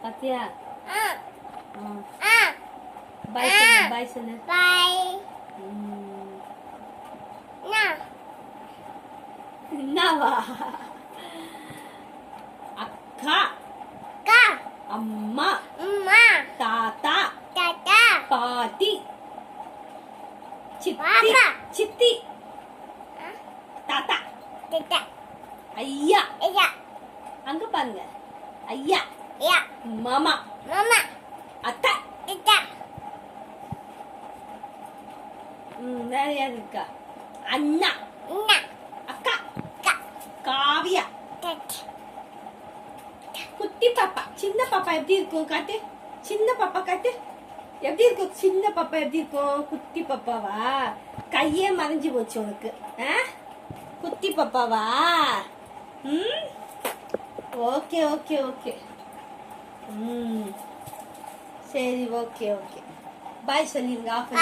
பாத்தியா? பாய் சொல்லு, பாய் சொல்லு. பாய். என்னவா? அக்கா, அம்மா, தாத்தா, பாட்டி, சித்தி, சித்தி, தாத்தா, ஐயா, அங்க பாருங்க, ஐயா, மாமா, அத்தா, வேற யாரு இருக்கா? அண்ணா, அக்கா, காவியா, குட்டி பாப்பா. சின்ன பாப்பா எப்படி இருக்கும் காட்டு? சின்ன பாப்பா காட்டு. எப்படி இருக்கும் சின்ன பாப்பா? எப்படி இருக்கும்? குட்டி பாப்பாவா? கையே மறைஞ்சு போச்சு உனக்கு. குட்டி பாப்பாவா? Okay okay okay. சரி, ஓகே ஓகே. பாய் சொல்லிருங்க. ஆஃப்.